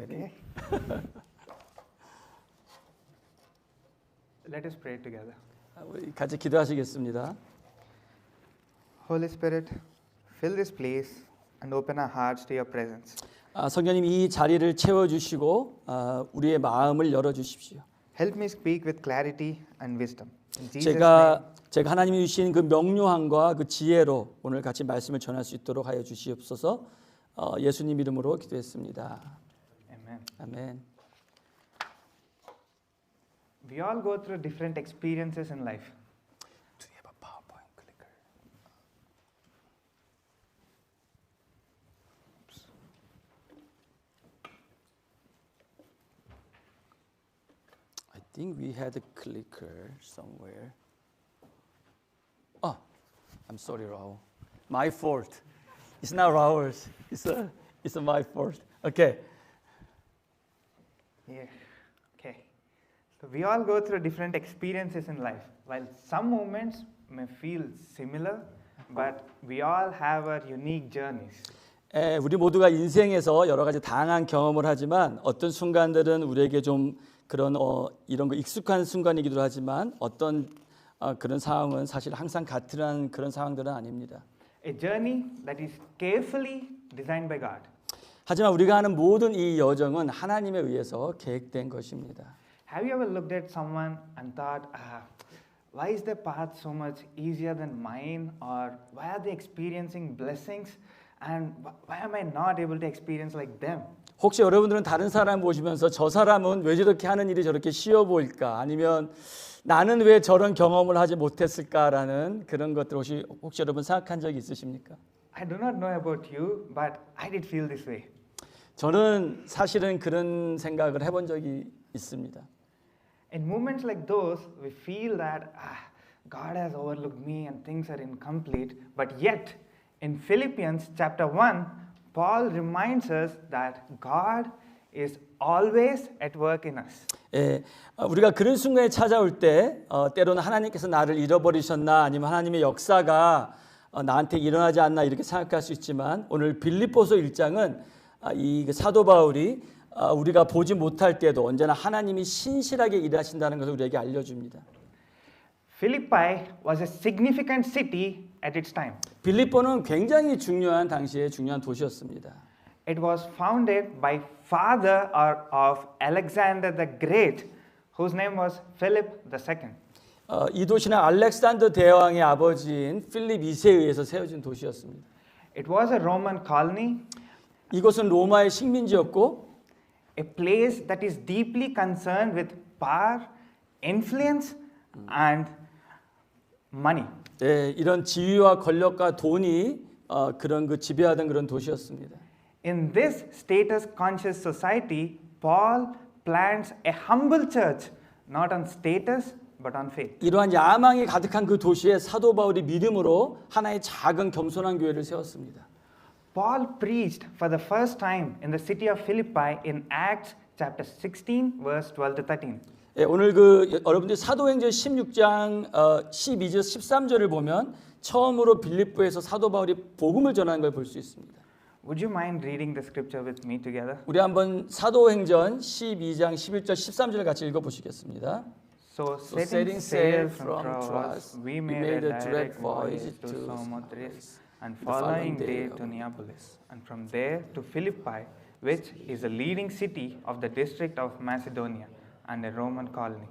Okay. Let us pray together. 우리 같이 기도하시겠습니다. Holy Spirit, fill this place and open our hearts to your presence. 성령님 이 자리를 채워주시고 우리의 마음을 열어주십시오. Help me speak with clarity and wisdom. In Jesus' name. 제가 하나님이 주신 그 명료함과 그 지혜로 오늘 같이 말씀을 전할 수 있도록 하여 주시옵소서. 예수님 이름으로 기도했습니다. Amen. 아멘. We all go through different experiences in life. Do you have a PowerPoint clicker? I think we had a clicker somewhere. Oh, I'm sorry, Raul. My fault. It's not Raul's. It's my fault. Okay. Yeah. Okay. So we all go through different experiences in life. While some moments may feel similar, but we all have our unique journeys. 우리 모두가 인생에서 여러 가지 다양한 경험을 하지만 어떤 순간들은 우리에게 좀 그런 이런 거 익숙한 순간이기도 하지만 어떤 그런 상황은 사실 항상 같은 그런 상황들은 아닙니다. A journey that is carefully designed by God. 하지만 우리가 하는 모든 이 여정은 하나님에 의해서 계획된 것입니다. Have you ever looked at someone and thought, why is their path so much easier than mine? Or why are they experiencing blessings? And why am I not able to experience like them? 혹시 여러분들은 다른 사람 보시면서 저 사람은 왜 저렇게 하는 일이 저렇게 쉬워 보일까? 아니면 나는 왜 저런 경험을 하지 못했을까라는 그런 것들 혹시 여러분 생각한 적이 있으십니까? I do not know about you, but I did feel this way. 저는 사실은 그런 생각을 해본 적이 있습니다. In moments like those, we feel that God has overlooked me and things are incomplete. But yet, in Philippians chapter 1, Paul reminds us that God is always at work in us. 우리가 그런 순간에 찾아올 때 때로는 하나님께서 나를 잃어버리셨나 아니면 하나님의 역사가 나한테 일어나지 않나 이렇게 생각할 수 있지만 오늘 빌립보서 1장은 이 사도 바울이 우리가 보지 못할 때도 언제나 하나님이 신실하게 일하신다는 것을 우리에게 알려줍니다. Philippi was a significant city at its time. 빌립보는 굉장히 중요한 당시에 중요한 도시였습니다. It was founded by father of Alexander the Great, whose name was Philip II. 이 도시는 알렉산더 대왕의 아버지인 필립 2세에 의해서 세워진 도시였습니다. It was a Roman colony, 이곳은 로마의 식민지였고 a place that is deeply concerned with power, influence, and money. 이런 지위와 권력과 돈이 그런 그 지배하던 그런 도시였습니다. In this status-conscious society, Paul plants a humble church, not on status, but on faith. 이러한 야망이 가득한 그 도시에 사도 바울이 믿음으로 하나의 작은 겸손한 교회를 세웠습니다. Paul preached for the first time in the city of Philippi in Acts chapter 16, verse 12 to 13. 오늘 여러분들이 사도행전 16장 12절 13절을 보면 처음으로 빌립보에서 사도 바울이 복음을 전하는 걸 볼 수 있습니다. Would you mind reading the scripture with me together? 우리 한번 사도행전 12장 11절 13절 같이 읽어 보시겠습니다. So setting sail from Troas, we made a direct voyage to Samothrace and following day to Neapolis, and from there to Philippi, which is a leading city of the district of Macedonia and a Roman colony.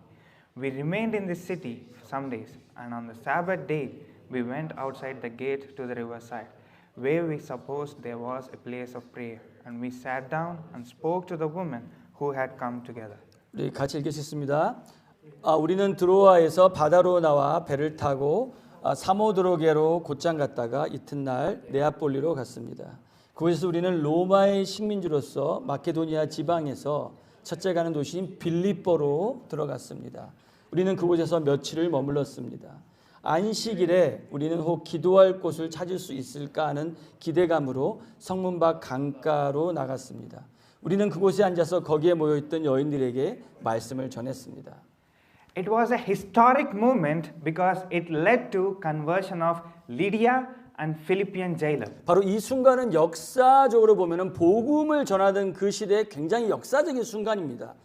We remained in this city some days, and on the Sabbath day we went outside the gate to the riverside, where we supposed there was a place of prayer, and we sat down and spoke to the women who had come together. 우리 같이 읽겠습니다. 우리는 드로아에서 바다로 나와 배를 타고 사모드로게로 곧장 갔다가 이튿날 네아폴리로 갔습니다. 그곳에서 우리는 로마의 식민지로서 마케도니아 지방에서 첫째 가는 도시인 빌립보로 들어갔습니다. 우리는 그곳에서 며칠을 머물렀습니다. 안식일에 우리는 혹 기도할 곳을 찾을 수 있을까 하는 기대감으로 성문 밖 강가로 나갔습니다. 우리는 그곳에 앉아서 거기에 모여있던 여인들에게 말씀을 전했습니다. It was a historic moment because it led to conversion of Lydia and Philippian jailer. 바로 이 순간은 역사적으로 보면은 복음을 전하던 그 시대의 굉장히 역사적인 순간입니다.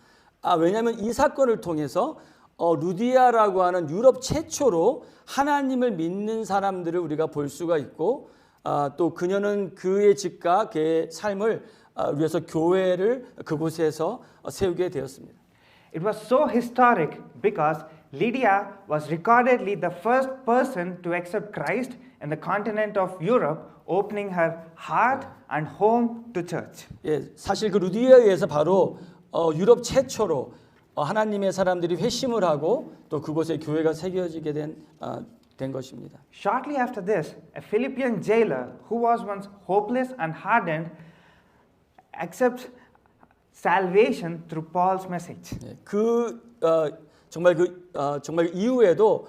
왜냐하면 이 사건을 통해서 루디아라고 하는 유럽 최초로 하나님을 믿는 사람들을 우리가 볼 수가 있고 또 그녀는 그의 집과 그의 삶을 위해서 교회를 그곳에서 세우게 되었습니다. It was so historic because Lydia was recordedly the first person to accept Christ in the continent of Europe, opening her heart and home to church. 예, 사실 그 루디아에 의해서 바로 유럽 최초로 하나님의 사람들이 회심을 하고 또 그곳에 교회가 새겨지게 된 것입니다. Shortly after this, a Philippian jailer who was once hopeless and hardened accepts salvation through Paul's message. 예, 정말 이후에도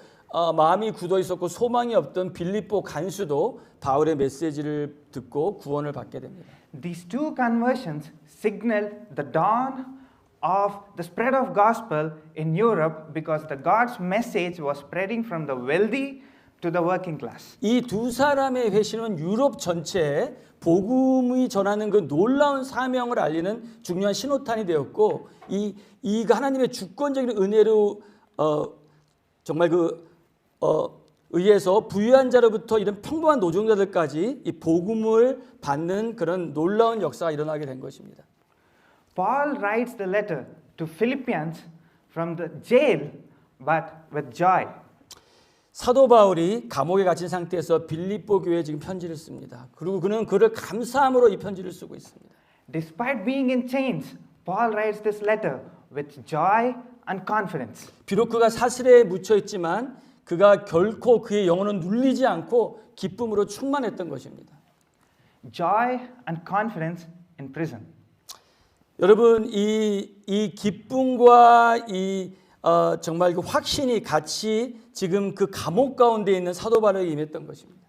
마음이 굳어 있었고 소망이 없던 빌립보 간수도 바울의 메시지를 듣고 구원을 받게 됩니다. These two conversions signaled the dawn of the spread of gospel in Europe because the God's message was spreading from the wealthy to the working class. 이 두 사람의 회심은 유럽 전체에 복음이 전하는 그 놀라운 사명을 알리는 중요한 신호탄이 되었고 이 하나님의 주권적인 은혜로 정말 의해서 부유한 자로부터 이런 평범한 노동자들까지 이 복음을 받는 그런 놀라운 역사가 일어나게 된 것입니다. Paul writes the letter to Philippians from the jail, but with joy. 사도 바울이 감옥에 갇힌 상태에서 빌립보 교회에 지금 편지를 씁니다. 그리고 그는 그를 감사함으로 이 편지를 쓰고 있습니다. Despite being in chains, Paul writes this letter with joy and confidence. 비록 그가 사슬에 묻혀 있지만 그가 결코 그의 영혼은 눌리지 않고 기쁨으로 충만했던 것입니다. Joy and confidence in prison. 여러분 이 기쁨과 정말 그 확신이 같이 지금 그 감옥 가운데 있는 사도 바울에게 임했던 것입니다.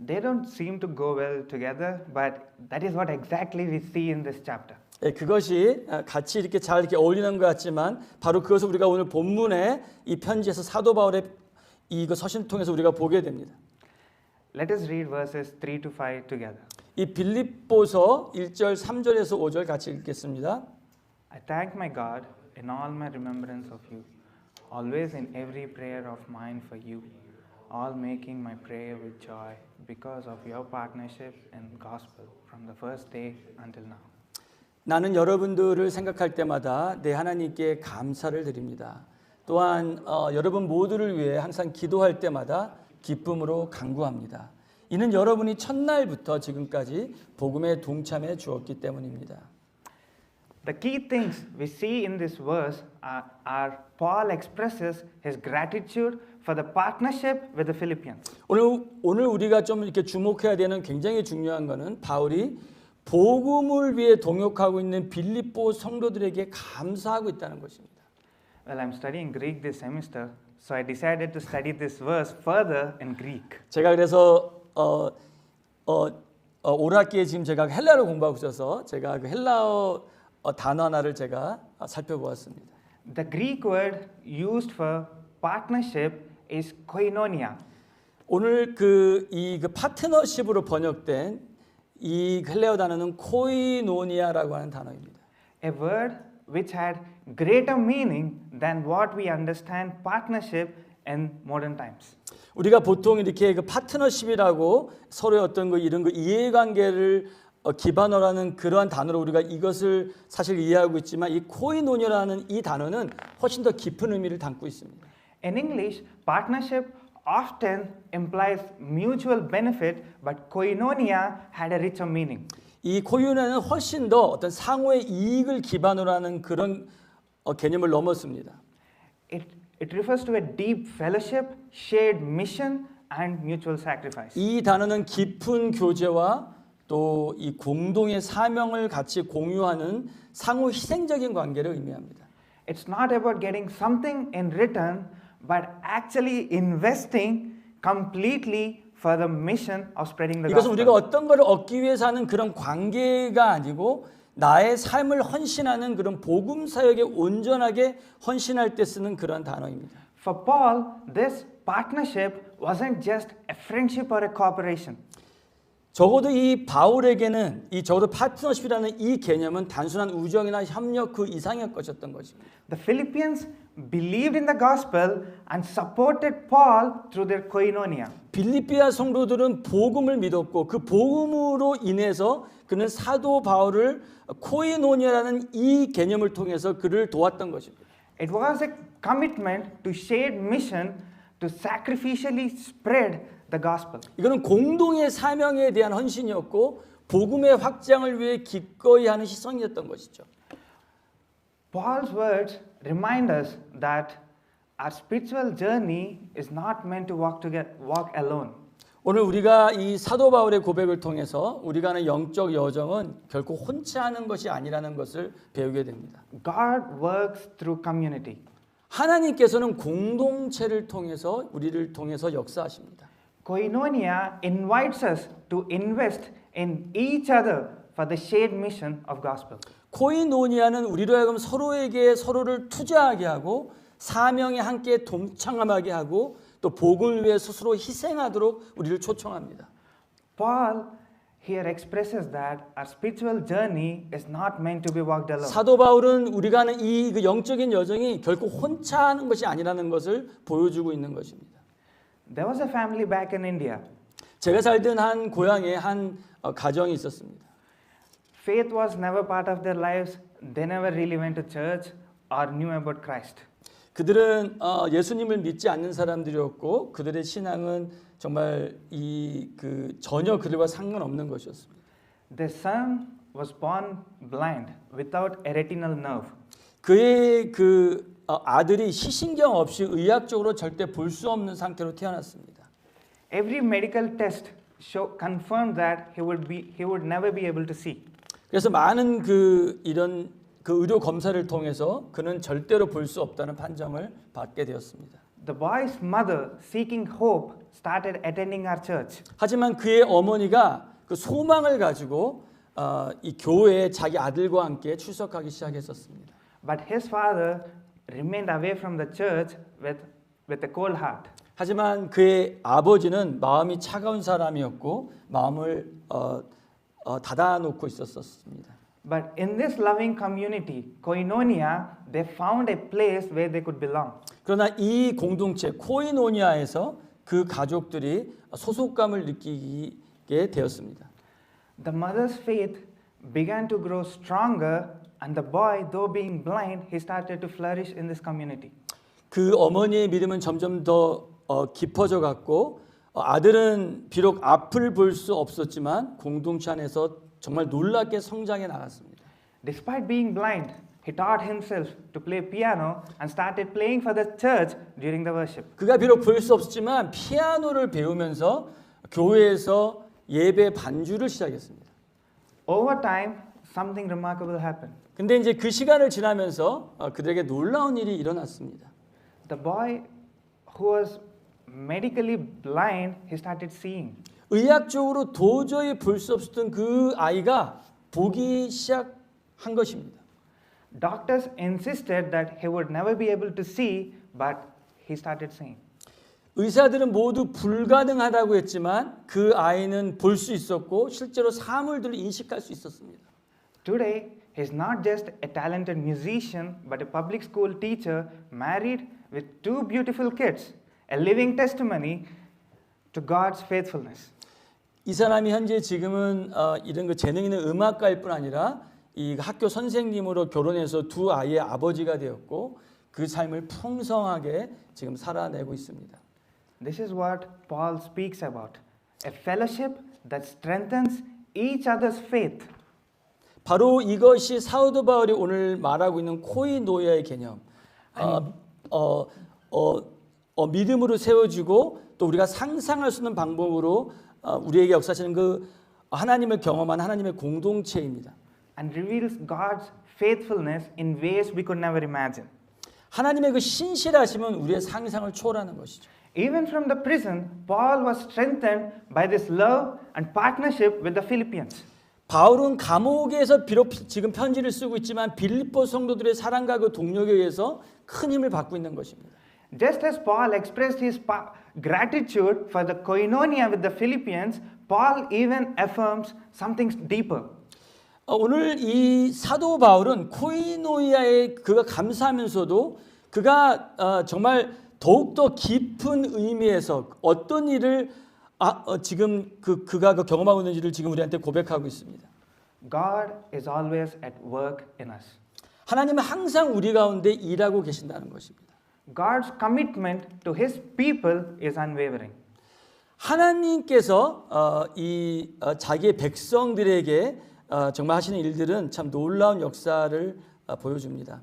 They don't seem to go well together, but that is what exactly we see in this chapter. 예, 그것이 같이 이렇게 잘 이렇게 어울리는 것 같지만 바로 그것을 우리가 오늘 본문의 이 편지에서 사도 바울의 이거 서신을 통해서 우리가 보게 됩니다. Let us read verses 3 to 5 together. 이 빌립보서 1절 3절에서 5절 같이 읽겠습니다. I thank my God in all my remembrance of you, always in every prayer of mine for you, all making my prayer with joy because of your partnership in gospel from the first day until now. 나는 여러분들을 생각할 때마다 내 하나님께 감사를 드립니다. 또한 여러분 모두를 위해 항상 기도할 때마다 기쁨으로 간구합니다. 이는 여러분이 첫날부터 지금까지 복음에 동참해 주었기 때문입니다. The key things we see in this verse are Paul expresses his gratitude for the partnership with the Philippians. 오늘 우리가 좀 이렇게 주목해야 되는 굉장히 중요한 것은 바울이 복음을 위해 동역하고 있는 빌립보 성도들에게 감사하고 있다는 것입니다. Well, I'm studying Greek this semester, so I decided to study this verse further in Greek. 제가 그래서 올 학기에 지금 제가 헬라어를 공부하고 있어서 제가 그 헬라어 단어 하나를 제가 살펴보았습니다. The Greek word used for partnership is koinonia. 오늘 그 파트너십으로 번역된 이 헬라어 단어는 코이노니아라고 하는 단어입니다. A word which had greater meaning than what we understand partnership in modern times. 우리가 보통 이렇게 그 파트너십이라고 서로의 어떤 이런 이해관계를 기반으로 하는 그러한 단어로 우리가 이것을 사실 이해하고 있지만 이 코이노니아라는 이 단어는 훨씬 더 깊은 의미를 담고 있습니다. In English, partnership often implies mutual benefit, but koinonia had a richer meaning. 이 코이노니아는 훨씬 더 어떤 상호의 이익을 기반으로 하는 그런 개념을 넘었습니다. It refers to a deep fellowship, shared mission, and mutual sacrifice. 이 단어는 깊은 교제와 또 이 공동의 사명을 같이 공유하는 상호 희생적인 관계를 의미합니다. It's not about getting something in return, but actually investing completely for the mission of spreading the 이것은 gospel. 우리가 어떤 것을 얻기 위해서 하는 그런 관계가 아니고 나의 삶을 헌신하는 그런 복음 사역에 온전하게 헌신할 때 쓰는 그런 단어입니다. For Paul, this partnership wasn't just a friendship or a cooperation. 적어도 이 바울에게는 이 적어도 파트너십이라는 이 개념은 단순한 우정이나 협력 그 이상의 것이었던 것입니다. The Philippians believed in the gospel and supported Paul through their koinonia. 빌립비아 성도들은 복음을 믿었고 그 복음으로 인해서 그는 사도 바울을 코이노니아라는 이 개념을 통해서 그를 도왔던 것입니다. It was a commitment to shared mission to sacrificially spread the gospel. 이거는 공동의 사명에 대한 헌신이었고 복음의 확장을 위해 기꺼이 하는 희생이었던 것이죠. Paul's words remind us that our spiritual journey is not meant to walk alone. 오늘 우리가 이 사도 바울의 고백을 통해서 우리가 하는 영적 여정은 결코 혼자 하는 것이 아니라는 것을 배우게 됩니다. God works through community. 하나님께서는 공동체를 통해서 우리를 통해서 역사하십니다. Koinonia invites us to invest in each other for the shared mission of gospel. 코이노니아는 우리로 하여금 서로에게 서로를 투자하게 하고 사명에 함께 동참하게 하고 또 복음을 위해 스스로 희생하도록 우리를 초청합니다. Paul here expresses that our spiritual journey is not meant to be walked alone. 사도 바울은 우리가 하는 이 그 영적인 여정이 결코 혼자 하는 것이 아니라는 것을 보여주고 있는 것입니다. There was a family back in India. 제가 살던 한 고향에 한 가정이 있었습니다. Faith was never part of their lives. They never really went to church or knew about Christ. 그들은 예수님을 믿지 않는 사람들이었고 그들의 신앙은 정말 전혀 그들과 상관없는 것이었습니다. Their son was born blind without a retinal nerve. 그의 아들이 시신경 없이 의학적으로 절대 볼 수 없는 상태로 태어났습니다. Every medical test confirmed that he would never be able to see. 그래서 많은 이런 의료 검사를 통해서 그는 절대로 볼 수 없다는 판정을 받게 되었습니다. The boy's mother, seeking hope, started attending our church. 하지만 그의 어머니가 그 소망을 가지고 이 교회에 자기 아들과 함께 출석하기 시작했었습니다. But his father remained away from the church with a cold heart. 하지만 그의 아버지는 마음이 차가운 사람이었고 마음을 닫아놓고 있었습니다. But in this loving community, koinonia, they found a place where they could belong. 그러나 이 공동체 코이노니아에서 그 가족들이 소속감을 느끼게 되었습니다. The mother's faith began to grow stronger, and the boy, though being blind, he started to flourish in this community. 그 어머니의 믿음은 점점 더 깊어져 갔고 아들은 비록 앞을 볼 수 없었지만 공동체 안에서 정말 놀랍게 성장해 나갔습니다. Despite being blind, he taught himself to play piano and started playing for the church during the worship. 그가 비록 볼 수 없었지만 피아노를 배우면서 교회에서 예배 반주를 시작했습니다. Over time, something remarkable happened. 근데 이제 그 시간을 지나면서 그들에게 놀라운 일이 일어났습니다. The boy who was medically blind, he started seeing. 의학적으로 도저히 볼 수 없었던 그 아이가 보기 시작한 것입니다. Doctors insisted that he would never be able to see, but he started seeing. 의사들은 모두 불가능하다고 했지만 그 아이는 볼 수 있었고 실제로 사물들을 인식할 수 있었습니다. Today, he's not just a talented musician, but a public school teacher, married with 2 beautiful kids, a living testimony to God's faithfulness. 이 사람이 현재 지금은 이런 그 재능 있는 음악가일 뿐 아니라 이 학교 선생님으로 결혼해서 2 아이의 아버지가 되었고 그 삶을 풍성하게 지금 살아내고 있습니다. This is what Paul speaks about, a fellowship that strengthens each other's faith. 바로 이것이 사도 바울이 오늘 말하고 있는 코이노니아의 개념. 믿음으로 세워지고 또 우리가 상상할 수 있는 방법으로 우리에게 역사하시는 그 하나님을 경험한 하나님의 공동체입니다. And reveals God's faithfulness in ways we could never imagine. 하나님의 그 신실하심은 우리의 상상을 초월하는 것이죠. Even from the prison, Paul was strengthened by this love and partnership with the Philippians. 바울은 감옥에서 비록 지금 편지를 쓰고 있지만 빌립보 성도들의 사랑과 그 동력에 의해서 큰 힘을 받고 있는 것입니다. Just as Paul expressed gratitude for the koinonia with the Philippians, Paul even affirms something deeper. 오늘 이 사도 바울은 코이노이아에 그가 감사하면서도 그가 정말 더욱더 깊은 의미에서 어떤 일을 지금 그가 경험하고 있는지를 지금 우리한테 고백하고 있습니다. God is always at work in us. 하나님은 항상 우리 가운데 일하고 계신다는 것입니다. God's commitment to His people is unwavering. 하나님께서 자기의 백성들에게 정말 하시는 일들은 참 놀라운 역사를 보여줍니다.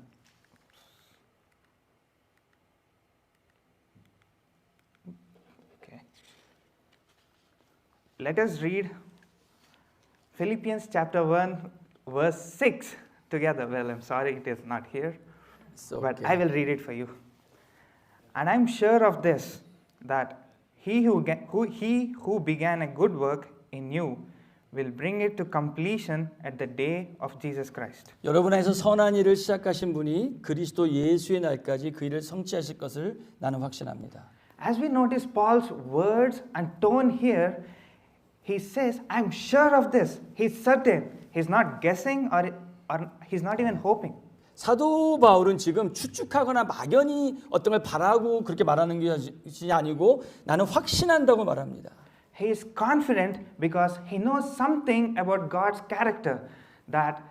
Okay. Let us read Philippians chapter 1 verse 6 together. Well, I'm sorry it is not here, but I will read it for you. And I'm sure of this, that he who began a good work in you will bring it to completion at the day of Jesus Christ. 여러분 안에서 선한 일을 시작하신 분이 그리스도 예수의 날까지 그 일을 성취하실 것을 나는 확신합니다. As we notice Paul's words and tone here, he says, I'm sure of this. He's certain. He's not guessing or he's not even hoping. 사도 바울은 지금 추측하거나 막연히 어떤 걸 바라고 그렇게 말하는 것이 아니고 나는 확신한다고 말합니다. He is confident because he knows something about God's character, that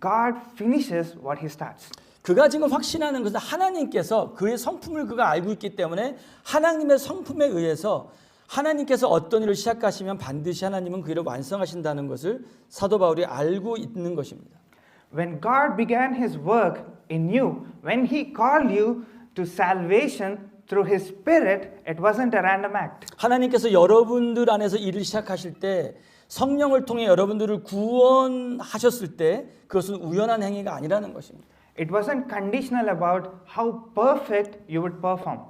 God finishes what he starts. 그가 지금 확신하는 것은 하나님께서 그의 성품을 그가 알고 있기 때문에 하나님의 성품에 의해서 하나님께서 어떤 일을 시작하시면 반드시 하나님은 그 일을 완성하신다는 것을 사도 바울이 알고 있는 것입니다. When God began His work in you, when He called you to salvation through His Spirit, it wasn't a random act. 하나님께서 여러분들 안에서 일을 시작하실 때 성령을 통해 여러분들을 구원하셨을 때 그것은 우연한 행위가 아니라는 것입니다. It wasn't conditional about how perfect you would perform.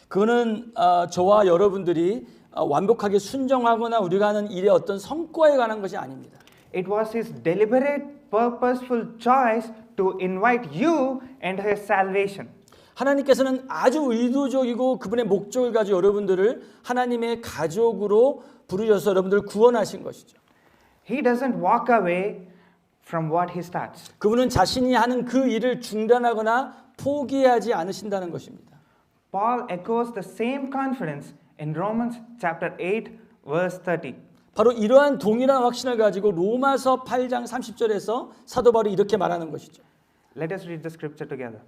그거는 저와 여러분들이 완벽하게 순종하거나 우리가 하는 일의 어떤 성과에 관한 것이 아닙니다. It was His deliberate, purposeful choice to invite you into His salvation. 하나님께서는 아주 의도적이고 그분의 목적을 가지고 여러분들을 하나님의 가족으로 부르셔서 여러분들을 구원하신 것이죠. He doesn't walk away from what He starts. 그분은 자신이 하는 그 일을 중단하거나 포기하지 않으신다는 것입니다. Paul echoes the same confidence in Romans chapter 8 verse 30. 바로 이러한 동일한 확신을 가지고 로마서 8장 30절에서 사도 바울이 이렇게 말하는 것이죠. Let us read the scripture together.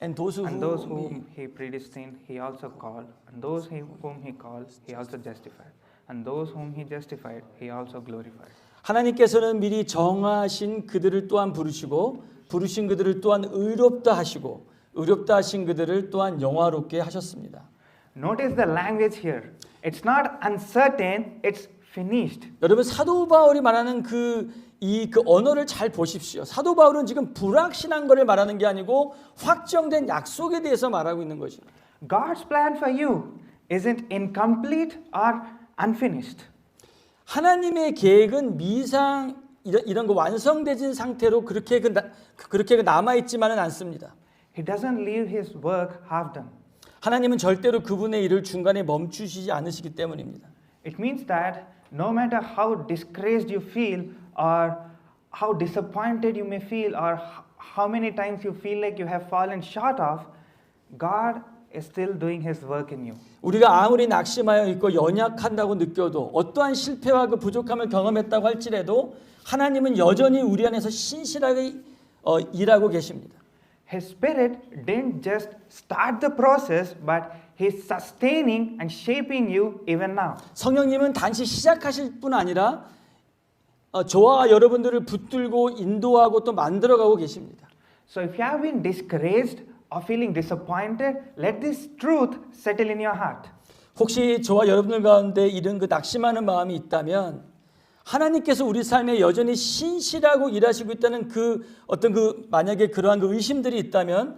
And those whom he predestined, he also called. And those whom he called, he also justified. And those whom he justified, he also glorified. 하나님께서는 미리 정하신 그들을 또한 부르시고 부르신 그들을 또한 의롭다 하시고 의롭다 하신 그들을 또한 영화롭게 하셨습니다. Notice the language here. It's not uncertain, it's finished. 여러분 사도 바울이 말하는 그 언어를 잘 보십시오. 사도 바울은 지금 불확실한 것을 말하는 게 아니고 확정된 약속에 대해서 말하고 있는 것입니다. God's plan for you isn't incomplete or unfinished. 하나님의 계획은 미상 이런 거 완성되진 상태로 그렇게 남아 있지만은 않습니다. He doesn't leave his work half done. 하나님은 절대로 그분의 일을 중간에 멈추시지 않으시기 때문입니다. It means that no matter how disgraced you feel or how disappointed you may feel or how many times you feel like you have fallen short of, God is still doing His work in you. 우리가 아무리 낙심하여 있고 연약한다고 느껴도 어떠한 실패와 그 부족함을 경험했다고 할지라도 하나님은 여전히 우리 안에서 신실하게 일하고 계십니다. His Spirit didn't just start the process, but He's sustaining and shaping you even now. 성령님은 단지 시작하실 뿐 아니라 저와 여러분들을 붙들고 인도하고 또 만들어가고 계십니다. So if you have been discouraged or feeling disappointed, let this truth settle in your heart. 혹시 저와 여러분들 가운데 이런 그 낙심하는 마음이 있다면 하나님께서 우리 삶에 여전히 신실하고 일하시고 있다는 만약에 그러한 그 의심들이 있다면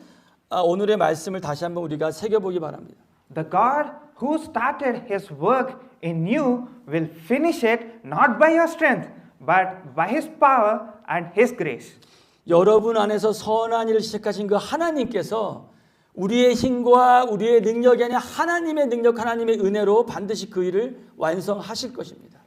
오늘의 말씀을 다시 한번 우리가 새겨보기 바랍니다. The God who started His work in you will finish it not by your strength, but by His power and His grace. 여러분 안에서 선한 일을 시작하신 그 하나님께서 우리의 힘과 우리의 능력이 아니라 하나님의 능력, 하나님의 은혜로 반드시 그 일을 완성하실 것입니다.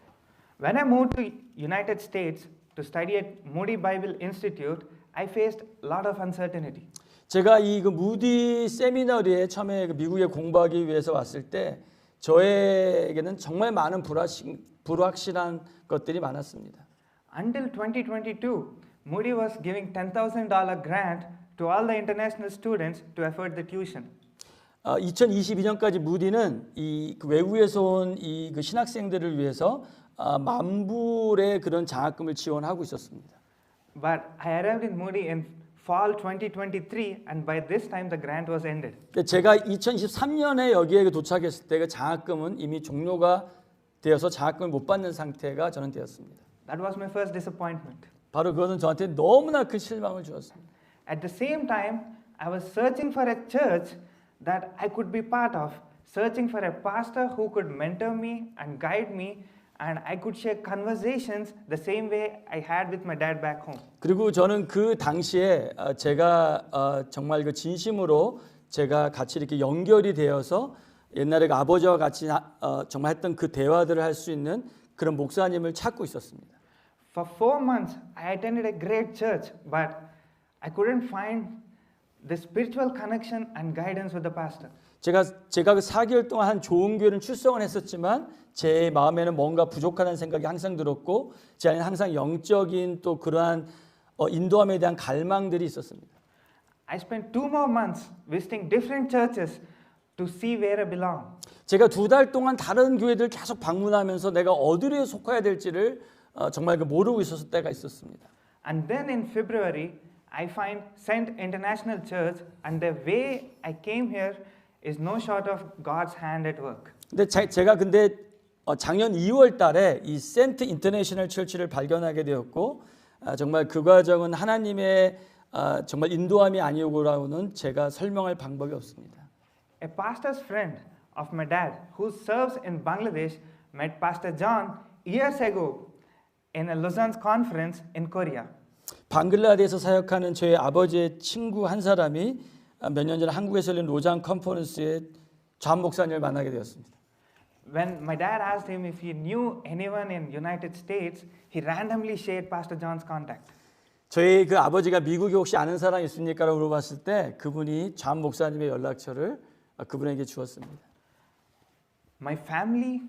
When I moved to United States to study at Moody Bible Institute, I faced a lot of uncertainty. 제가 이 그 무디 세미너리에 처음에 그 미국에 공부하기 위해서 왔을 때 저에게는 정말 많은 불확실한 것들이 많았습니다. Until 2022, Moody was giving $10,000 grant to all the international students to afford the tuition. 2022년까지 무디는 이 그 외국에서 온 이 그 신학생들을 위해서 만불의 그런 장학금을 지원하고 있었습니다. But I arrived in Moody in fall 2023, and by this time the grant was ended. 제가 2023년에 여기에 도착했을 때 그 장학금은 이미 종료가 되어서 장학금을 못 받는 상태가 저는 되었습니다. That was my first disappointment. 바로 그것은 저한테 너무나 큰 실망을 주었습니다. At the same time, I was searching for a church that I could be part of, searching for a pastor who could mentor me and guide me, and I could share conversations the same way I had with my dad back home. 그리고 저는 그 당시에 제가 정말 그 진심으로 제가 같이 이렇게 연결이 되어서 옛날에 그 아버지와 같이 정말 했던 그 대화들을 할 수 있는 그런 목사님을 찾고 있었습니다. For 4 months, I attended a great church, but I couldn't find the spiritual connection and guidance with the pastor. 제가 그 4개월 동안 한 좋은 교회는 출석을 했었지만 제 마음에는 뭔가 부족하다는 생각이 항상 들었고 제 안에 항상 영적인 또 그러한 인도함에 대한 갈망들이 있었습니다. I spent 2 more months visiting different churches to see where I belong. 제가 2달 동안 다른 교회들 계속 방문하면서 내가 어디에 속해야 될지를 정말 모르고 있었을 때가 있었습니다. And then in February, I find Saint International Church, and the way I came here is no short of God's hand at work. 근데 제가 작년 2월 달에 이 센트 인터내셔널 처치를 발견하게 되었고 정말 그 과정은 하나님의 정말 인도함이 아니오고라고는 제가 설명할 방법이 없습니다. A pastor's friend of my dad who serves in Bangladesh met Pastor John years ago in a Lausanne conference in Korea. 방글라데시에서 사역하는 저희 아버지의 친구 한 사람이 몇 년 전에 한국에서 열린 로잔 컨퍼런스에 존 목사님을 만나게 되었습니다. When my dad asked him if he knew anyone in United States, he randomly shared Pastor John's contact. 저희 그 아버지가 미국에 혹시 아는 사람 있습니까라고 물어봤을 때 그분이 존 목사님의 연락처를 그분에게 주었습니다. My family,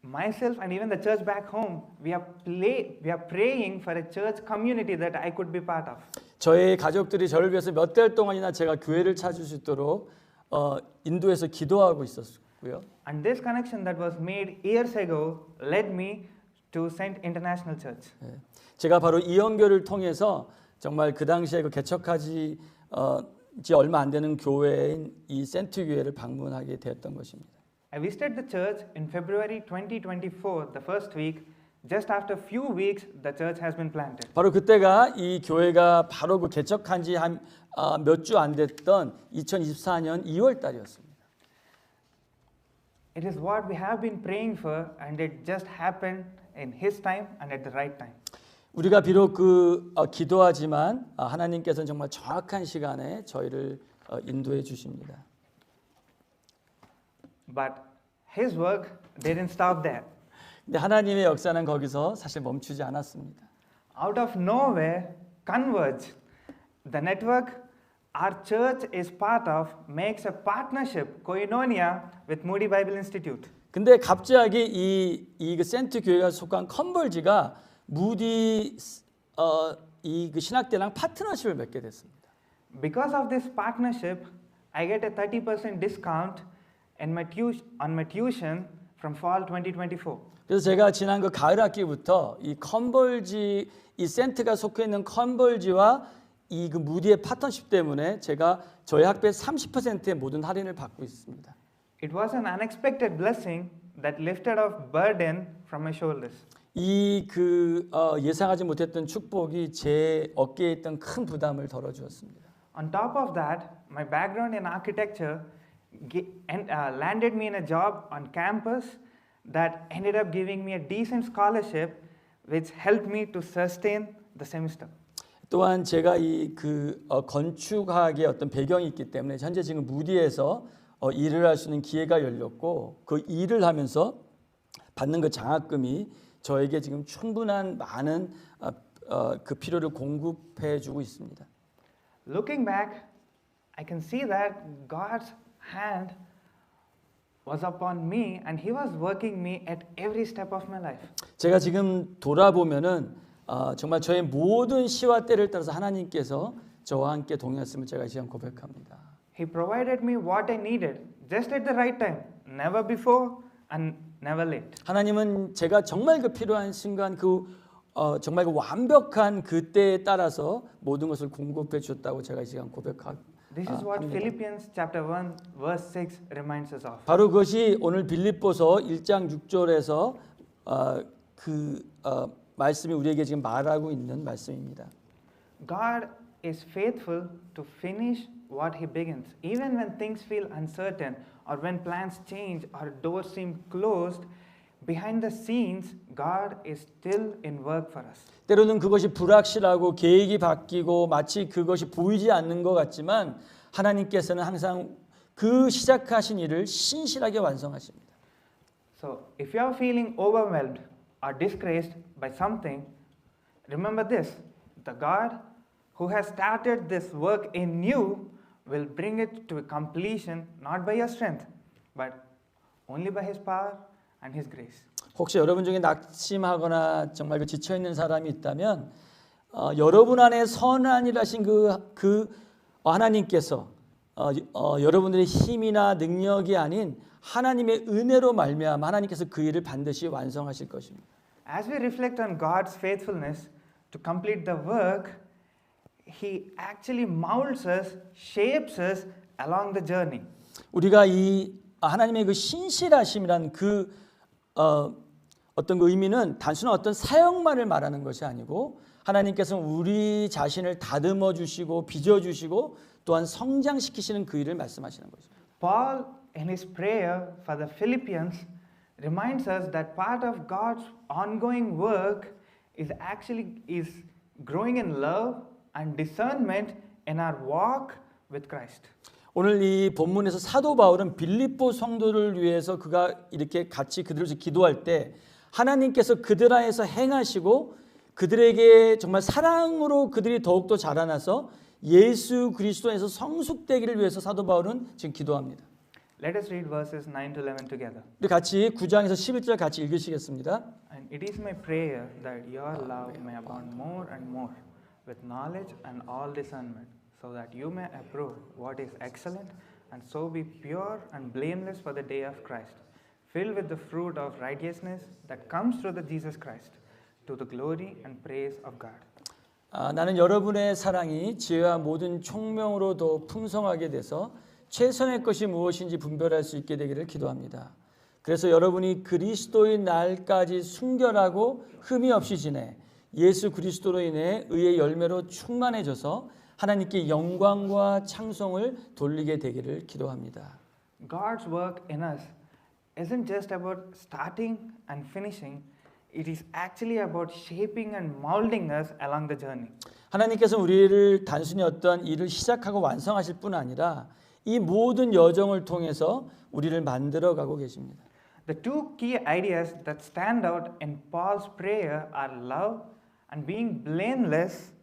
myself, and even the church back home, we are praying for a church community that I could be part of. 저희 가족들이 저를 위해서 몇 달 동안이나 제가 교회를 찾을 수 있도록 인도에서 기도하고 있었고요. And this connection that was made years ago led me to Saint International Church. 제가 바로 이 연결을 통해서 정말 그 당시에 그 개척하지 얼마 안 되는 교회인 이 센트 교회를 방문하게 되었던 것입니다. I visited the church in February 2024, the first week. Just after a few weeks, the church has been planted. 바로 그때가 이 교회가 바로 그 개척한 지 한 몇 주 안 됐던 2024년 2월 달이었습니다. It is what we have been praying for, and it just happened in His time and at the right time. 우리가 비록 기도하지만 하나님께서는 정말 정확한 시간에 저희를 인도해 주십니다. But His work didn't stop there. 근데 하나님의 역사는 거기서 사실 멈추지 않았습니다. Out of nowhere, Converge, the network our church is part of, makes a partnership, koinonia, with Moody Bible Institute. 근데 갑자기 이 센트 교회가 속한 컨벌지가 무디 이 그 신학대랑 파트너십을 맺게 됐습니다. Because of this partnership, I get a 30% discount on my tuition from fall 2024. 그래서 제가 지난 그 가을 학기부터 이 컨벌지 이 센트가 속해 있는 컨벌지와 이 그 무디의 파트너십 때문에 제가 저희 학비의 30%의 모든 할인을 받고 있습니다. It was an unexpected blessing that lifted a burden from my shoulders. 이 그 예상하지 못했던 축복이 제 어깨에 있던 큰 부담을 덜어주었습니다. On top of that, my background in architecture landed me in a job on campus that ended up giving me a decent scholarship, which helped me to sustain the semester. 또한 제가 이 건축학의 어떤 배경이 있기 때문에 현재 지금 무디에서 일을 할 수 있는 기회가 열렸고 그 일을 하면서 받는 그 장학금이 저에게 지금 충분한 많은 그 필요를 공급해주고 있습니다. Looking back, I can see that God's hand was upon me and He was working me at every step of my life. 제가 지금 돌아보면은 정말 저의 모든 시와 때를 따라서 하나님께서 저와 함께 동행했음을 제가 지금 고백합니다. He provided me what I needed just at the right time, never before and never late. 하나님은 제가 정말 그 필요한 순간 정말 그 완벽한 그때에 따라서 모든 것을 공급해 주셨다고 제가 지금 고백합니다. This is what Philippians chapter 1 verse 6 reminds us of. 바로 그것이 오늘 빌립보서 1장 6절에서 말씀이 우리에게 지금 말하고 있는 말씀입니다. God is faithful to finish what He begins. Even when things feel uncertain or when plans change or doors seem closed, behind the scenes, God is still in work for us. 때로는 그것이 불확실하고 계획이 바뀌고 마치 그것이 보이지 않는 것 같지만 하나님께서는 항상 그 시작하신 일을 신실하게 완성하십니다. So, if you are feeling overwhelmed or disgraced by something, remember this: the God who has started this work in you will bring it to completion not by your strength, but only by His power and His grace. 혹시 여러분 중에 낙심하거나 정말 지쳐 있는 사람이 있다면 여러분 안에 선한 일 하신 그 하나님께서 여러분들의 힘이나 능력이 아닌 하나님의 은혜로 말미암아 하나님께서 그 일을 반드시 완성하실 것입니다. As we reflect on God's faithfulness to complete the work, He actually molds us, shapes us along the journey. 우리가 이 하나님의 그 신실하심이란 어떤 그 의미는 단순한 어떤 사역만을 말하는 것이 아니고 하나님께서는 우리 자신을 다듬어 주시고 빚어 주시고 또한 성장시키시는 그 일을 말씀하시는 것입니다. Paul in his prayer for the Philippians reminds us that part of God's ongoing work is growing in love and discernment in our walk with Christ. 오늘 이 본문에서 사도 바울은 빌립보 성도를 위해서 그가 이렇게 같이 그들을 기도할 때 하나님께서 그들 안에서 행하시고 그들에게 정말 사랑으로 그들이 더욱더 자라나서 예수 그리스도에서 성숙되기를 위해서 사도 바울은 지금 기도합니다. Let us read verses 9 to 11 together. 우리 같이 9장에서 11절 같이 읽으시겠습니다. And it is my prayer that your love may abound more and more with knowledge and all discernment, so that you may approve what is excellent and so be pure and blameless for the day of Christ, filled with the fruit of righteousness that comes through the Jesus Christ, to the glory and praise of God. 나는 여러분의 사랑이 지혜와 모든 총명으로 더 풍성하게 돼서 최선의 것이 무엇인지 분별할 수 있게 되기를 기도합니다. 그래서 여러분이 그리스도의 날까지 순결하고 흠이 없이 지내 예수 그리스도로 인해 의의 열매로 충만해져서 하나님께 영광과 찬송을 돌리게 되기를 기도합니다. God's work in us isn't just about starting and finishing. It is actually about shaping and molding us along the journey. 하나님께서 우리를 단순히 어떤 일을 시작하고 완성하실 뿐 아니라 이 모든 여정을 통해서 우리를 만들어가고 계십니다. The two key ideas that stand out in Paul's prayer are love and being blameless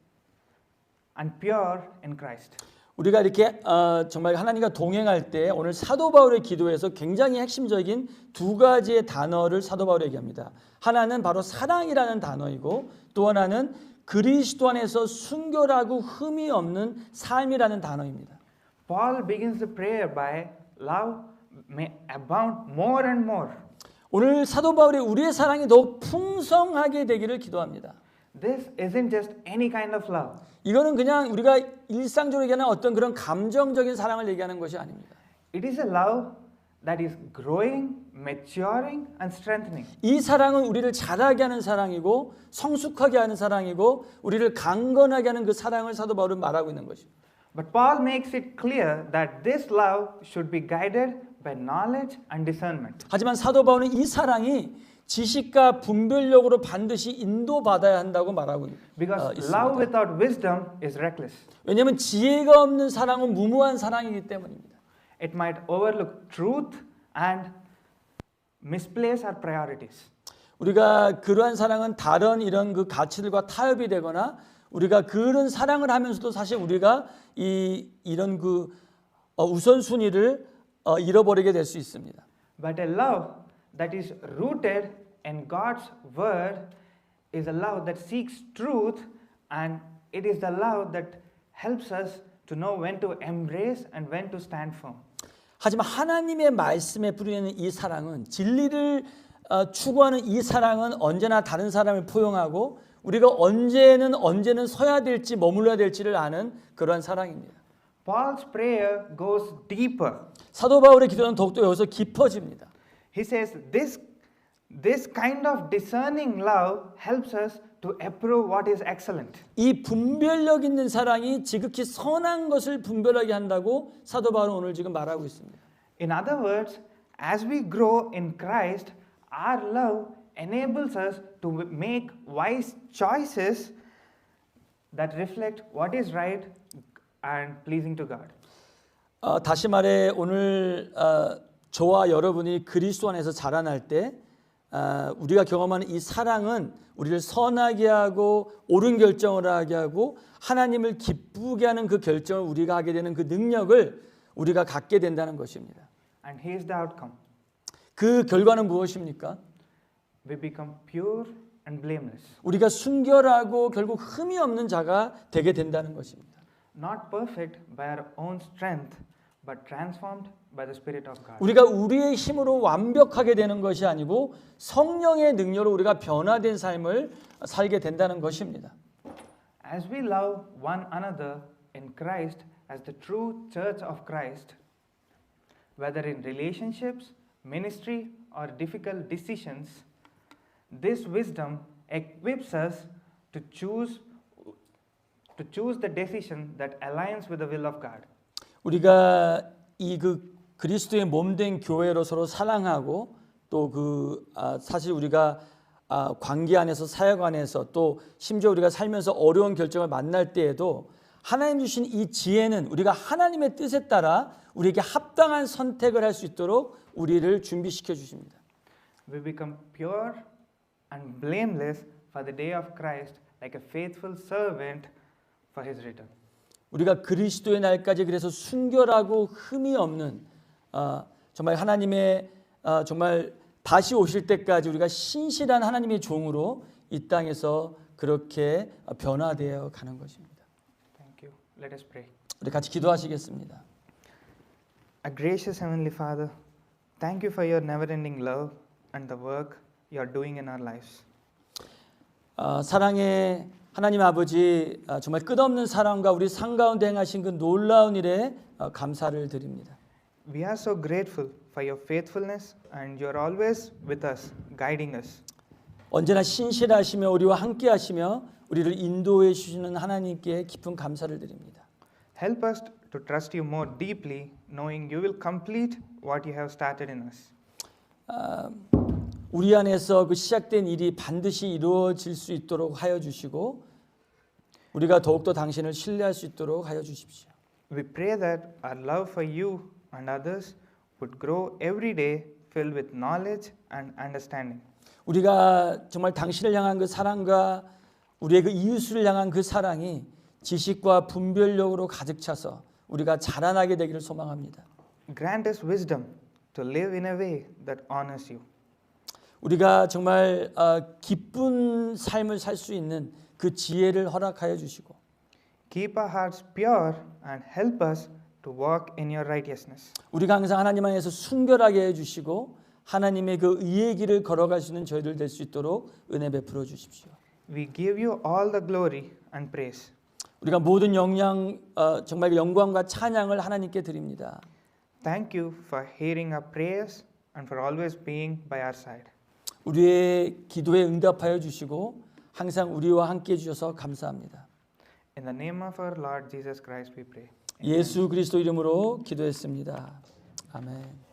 and pure in Christ. 우리가 이렇게 정말 하나님과 동행할 때 오늘 사도 바울의 기도에서 굉장히 핵심적인 두 가지의 단어를 사도 바울이 얘기합니다. 하나는 바로 사랑이라는 단어이고 또 하나는 그리스도 안에서 순결하고 흠이 없는 삶이라는 단어입니다. Paul begins the prayer by love may abound more and more. 오늘 사도 바울이 우리의 사랑이 더욱 풍성하게 되기를 기도합니다. This isn't just any kind of love. 이거는 그냥 우리가 일상적으로 얘기하는 어떤 그런 감정적인 사랑을 얘기하는 것이 아닙니다. It is a love that is growing, maturing and strengthening. 이 사랑은 우리를 자라게 하는 사랑이고 성숙하게 하는 사랑이고 우리를 강건하게 하는 그 사랑을 사도 바울은 말하고 있는 것입니다. But Paul makes it clear that this love should be guided by knowledge and discernment. 하지만 사도 바울은 이 사랑이 지식과 분별력으로 반드시 인도받아야 한다고 말하고 Because 있습니다. love without wisdom is reckless. 왜냐하면 지혜가 없는 사랑은 무모한 사랑이기 때문입니다. It might overlook truth and misplace our priorities. 우리가 그러한 사랑은 다른 이런 그 가치들과 타협이 되거나 우리가 그런 사랑을 하면서도 사실 우리가 이런 그 우선순위를 잃어버리게 될 수 있습니다. But a love that is rooted in God's word is a love that seeks truth, and it is the love that helps us to know when to embrace and when to stand firm. 하지만 하나님의 말씀에 뿌리는 이 사랑은 진리를 추구하는 이 사랑은 언제나 다른 사람을 포용하고 우리가 언제는 서야 될지 머물러야 될지를 아는 그러한 사랑입니다. Paul's prayer goes deeper. 사도 바울의 기도는 더욱더 여기서 깊어집니다. He says this kind of discerning love helps us to approve what is excellent. 이 분별력 있는 사랑이 지극히 선한 것을 분별하게 한다고 사도 바울은 오늘 지금 말하고 있습니다. In other words, as we grow in Christ, our love enables us to make wise choices that reflect what is right and pleasing to God. 다시 말해 오늘 저와 여러분이 그리스도 안에서 자라날 때 우리가 경험하는 이 사랑은 우리를 선하게 하고 옳은 결정을 하게 하고 하나님을 기쁘게 하는 그 결정을 우리가 하게 되는 그 능력을 우리가 갖게 된다는 것입니다. And here's the outcome. 그 결과는 무엇입니까? We become pure and blameless. 우리가 순결하고 결국 흠이 없는 자가 되게 된다는 것입니다. Not perfect by our own strength, but transformed by the Spirit of God. 우리가 우리의 힘으로 완벽하게 되는 것이 아니고 성령의 능력으로 우리가 변화된 삶을 살게 된다는 것입니다. As we love one another in Christ as the true church of Christ, whether in relationships, ministry, or difficult decisions, this wisdom equips us to choose the decision that aligns with the will of God. 우리가 이 그리스도의 몸된 교회로 서로 사랑하고 또 사실 우리가 관계 안에서 사역 안에서 또 심지어 우리가 살면서 어려운 결정을 만날 때에도 하나님 주신 이 지혜는 우리가 하나님의 뜻에 따라 우리에게 합당한 선택을 할 수 있도록 우리를 준비시켜 주십니다. We become pure and blameless for the day of Christ, like a faithful servant for his return. 우리가 그리스도의 날까지 그래서 순결하고 흠이 없는 정말 하나님의 정말 다시 오실 때까지 우리가 신실한 하나님의 종으로 이 땅에서 그렇게 변화되어 가는 것입니다. Thank you. Let us pray. 우리 같이 기도하시겠습니다. Our gracious Heavenly Father, thank you for your never-ending love and the work you are doing in our lives. 사랑의 하나님 아버지, 정말 끝없는 사랑과 우리 삶 가운데 행하신 그 놀라운 일에 감사를 드립니다. We are so grateful for your faithfulness, and you are always with us, guiding us. 언제나 신실하시며 우리와 함께하시며 우리를 인도해 주시는 하나님께 깊은 감사를 드립니다. Help us to trust you more deeply, knowing you will complete what you have started in us. 우리 안에서 그 시작된 일이 반드시 이루어질 수 있도록 하여 주시고 우리가 더욱더 당신을 신뢰할 수 있도록 하여 주십시오. We pray that our love for you and others would grow every day, filled with knowledge and understanding. 우리가 정말 당신을 향한 그 사랑과 우리의 그 이웃을 향한 그 사랑이 지식과 분별력으로 가득 차서 우리가 자라나게 되기를 소망합니다. Grant us wisdom to live in a way that honors you. 우리가 정말 기쁜 삶을 살 수 있는 그 지혜를 허락하여 주시고 Keep our hearts pure and help us to walk in your righteousness. 우리가 항상 하나님 안에서 순결하게 해주시고 하나님의 그 의의 길을 걸어갈 수 있는 저희들 될 수 있도록 은혜 베풀어 주십시오. We give you all the glory and praise. 우리가 모든 정말 영광과 찬양을 하나님께 드립니다. Thank you for hearing our prayers and for always being by our side. 우리의 기도에 응답하여 주시고 항상 우리와 함께 해주셔서 감사합니다. In the name of our Lord Jesus Christ we pray. 예수 그리스도 이름으로 기도했습니다. 아멘.